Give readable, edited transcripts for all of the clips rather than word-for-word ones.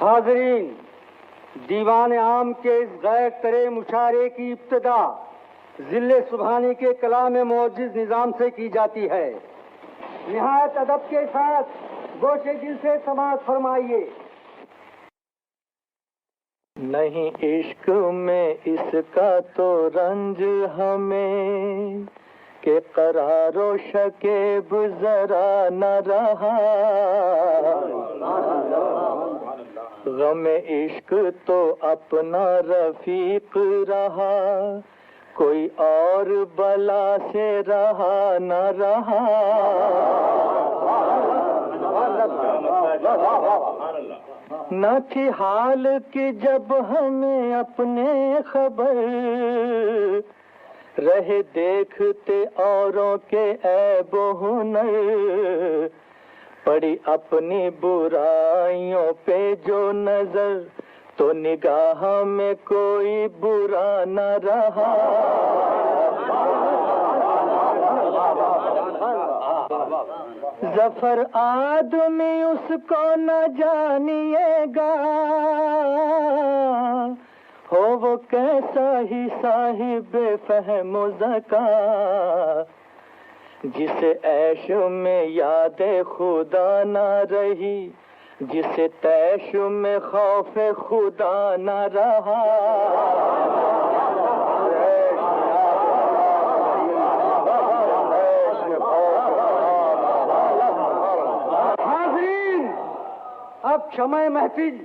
حاضرین، دیوان عام کے اس غیر طرح مشاعرے کی ابتدا ذل سبحانی کے کلام معجز نظام سے کی جاتی ہے۔ نہایت ادب کے ساتھ گوشے دل سے سماعت فرمائیے۔ نہیں عشق میں اس کا تو رنج ہمیں کہ قرار و شکیب ذرا نہ رہا، غم عشق تو اپنا رفیق رہا، کوئی اور بلا سے رہا نہ رہا۔ نہ تھی حال کہ جب ہمیں اپنے خبر، رہے دیکھتے اوروں کے عیب و ہنر، پڑی اپنی برائیوں پہ جو نظر، تو نگاہ میں کوئی برا نہ رہا۔ ظفر آدمی اس کو نہ جانیے گا، ہو وہ کیسا ہی صاحب فہم و ذکا، جسے عیش میں یاد خدا نہ رہی، جسے تیش میں خوف خدا نہ رہا۔ حاضرین، اب شمع محفل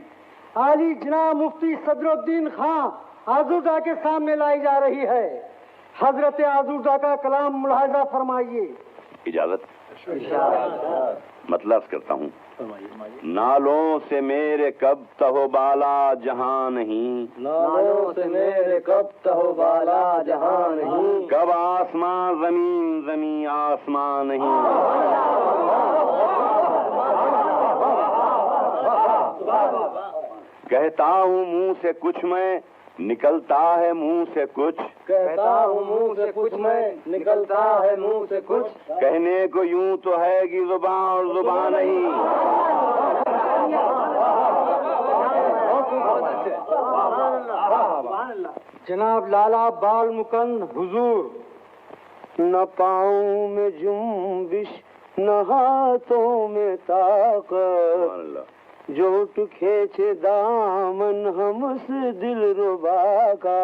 عالی جناب مفتی صدر الدین خان آزوردہ کے سامنے لائی جا رہی ہے۔ حضرت آزوردہ کا کلام ملاحظہ فرمائیے۔ اجازت؟ مطلب کرتا ہوں، نالوں سے میرے کب تہو بالا جہاں نہیں، نالوں سے میرے کب تہو بالا جہاں نہیں، کب آسمان زمین زمین آسمان نہیں۔ کہتا ہوں منہ سے کچھ میں، نکلتا ہے منہ سے کچھ، کہتا ہوں منہ سے کچھ میں، نکلتا ہے منہ سے کچھ، کہنے کو یوں تو ہے کہ زبان اور زبان نہیں۔ جناب لالا بال مکند حضور۔ نہ پاؤں میں جنبش نہ ہاتھوں میں طاقت، جو اٹھ کھینچے دامن ہم اس دل ربا کا۔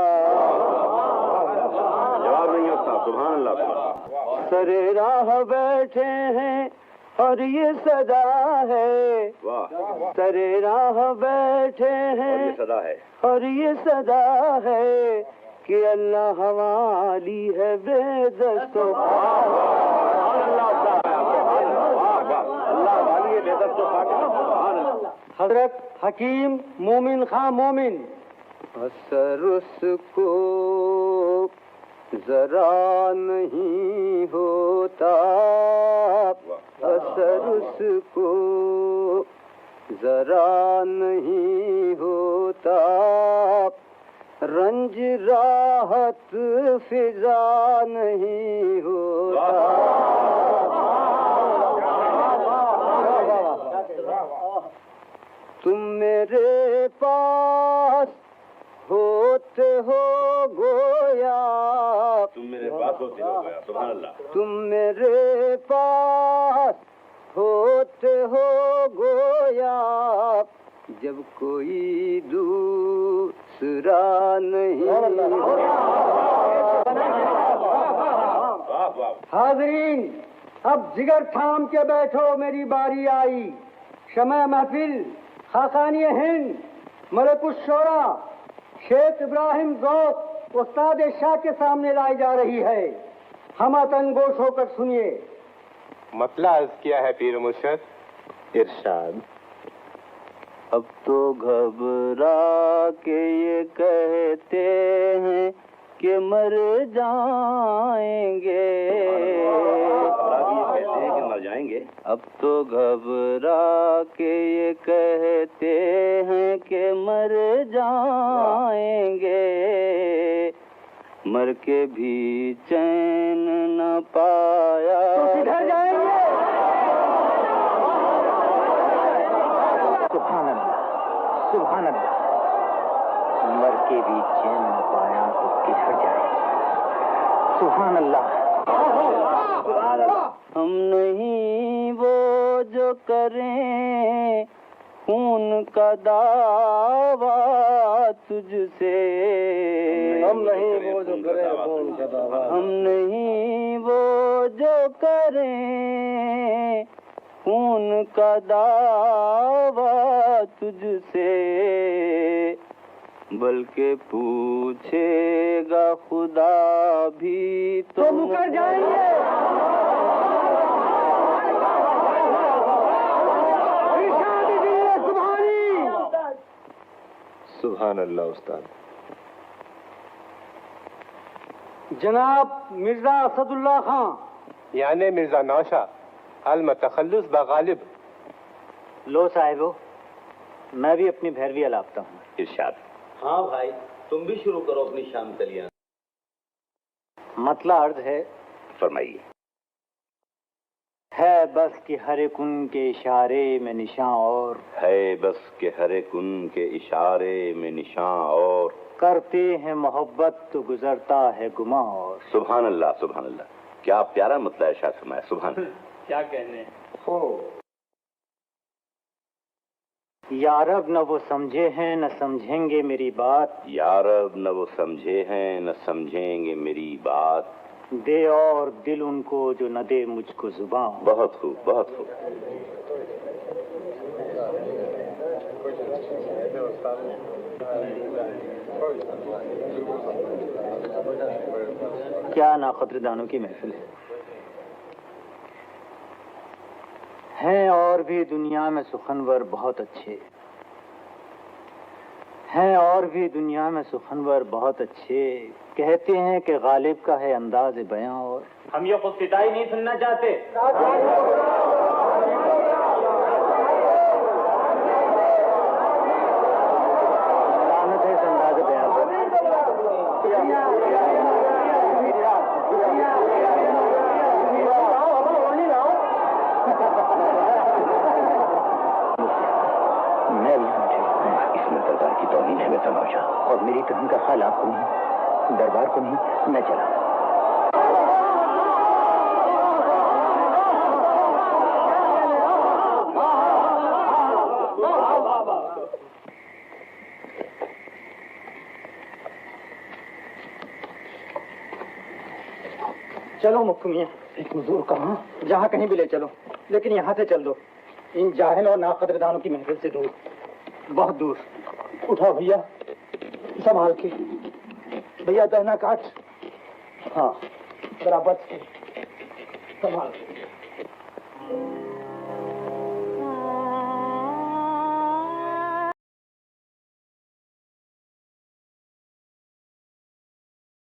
جواب نہیں ہوتا، سبحان اللہ۔ سرے راہ بیٹھے ہیں اور یہ صدا ہے، سرے راہ بیٹھے ہیں صدا ہے، اور یہ صدا ہے کہ اللہ حوالی ہے بے دست و حضرت حکیم مومن خان مومن۔ اثر اس کو ذرا نہیں ہوتا، اثر اس کو ذرا نہیں ہوتا، رنج راحت فضا نہیں ہوتا۔ تم میرے پاس ہوتے ہو گویا، تم میرے پاس ہوتے ہو گیا، سبحان اللہ۔ تم میرے پاس ہوتے ہو گویا، جب کوئی دوسرا نہیں۔ حاضرین، اب جگر تھام کے بیٹھو، میری باری آئی۔ شمع محفل خاقانی ہند ملک الشعراء شیخ ابراہیم ذوق استاد شاہ کے سامنے لائی جا رہی ہے۔ ہم گوش ہو کر سنیے۔ مطلب کیا ہے پیر مرشد؟ ارشاد۔ اب تو گھبرا کے یہ کہتے ہیں کہ مر جائیں گے، مر جائیں گے۔ اب تو گھبرا کے یہ کہتے ہیں کہ مر جائیں گے، مر کے بھی چین نہ پایا تو کدھر جائیں گے؟ نہیں وہ جو کریں خون کا دعویٰ تجھ سے، ہم نہیں وہ جو کرے خون کا دعویٰ، ہم نہیں وہ جو کریں خون کا دعویٰ تجھ سے، بلکہ پوچھے گا خدا بھی تو مکر جائیں گے۔ سبحان اللہ استاد۔ جناب مرزا اسد اللہ خان، یعنی مرزا نوشا المتخلص بغالب۔ لو صاحبو، میں بھی اپنی بھیروی الاپتا ہوں۔ ارشاد۔ ہاں بھائی، تم بھی شروع کرو اپنی شام تلیاں۔ مطلع عرض ہے، فرمائیے۔ ہے بس کہ ہر ایک ان کے اشارے میں نشاں اور، ہے بس کہ ہر ایک ان کے اشارے میں نشاں اور، کرتے ہیں محبت تو گزرتا ہے گماں اور۔ سبحان اللہ سبحان اللہ، کیا پیارا مطلع ارشاد فرمایا، سبحان اللہ۔ کیا کہنے یا رب، نہ وہ سمجھے ہیں نہ سمجھیں گے میری بات، یا رب نہ وہ سمجھے ہیں نہ سمجھیں گے میری بات، دے اور دل ان کو جو نہ دے مجھ کو زباں۔ بہت خوب بہت خوب۔ کیا ناقدردانوں کی محفل ہے۔ ہیں اور بھی دنیا میں سخنور بہت اچھے، ہیں اور بھی دنیا میں سخنور بہت اچھے، کہتے ہیں کہ غالب کا ہے انداز بیاں اور، ہم یہ خود فتائی نہیں سننا چاہتے۔ لعنت ہے اس انداز بیاں پر۔ میں بھی اس میں دربار کی توہین ہے مرزا نوشا، اور میری توہین کا خیال آپ کو نہیں، دربار کو نہیں، میں چلا۔ چلو مکھو میاں، ایک مزدور کہاں، جہاں کہیں بھی لے چلو، لیکن یہاں سے چل دو، ان جاہل اور ناقدردانوں کی محفل سے دور، بہت دور۔ اٹھاؤ بھیا، سنبھال کے بھیا، دہنا کاٹ، ہاں برابر سے سنبھال کے۔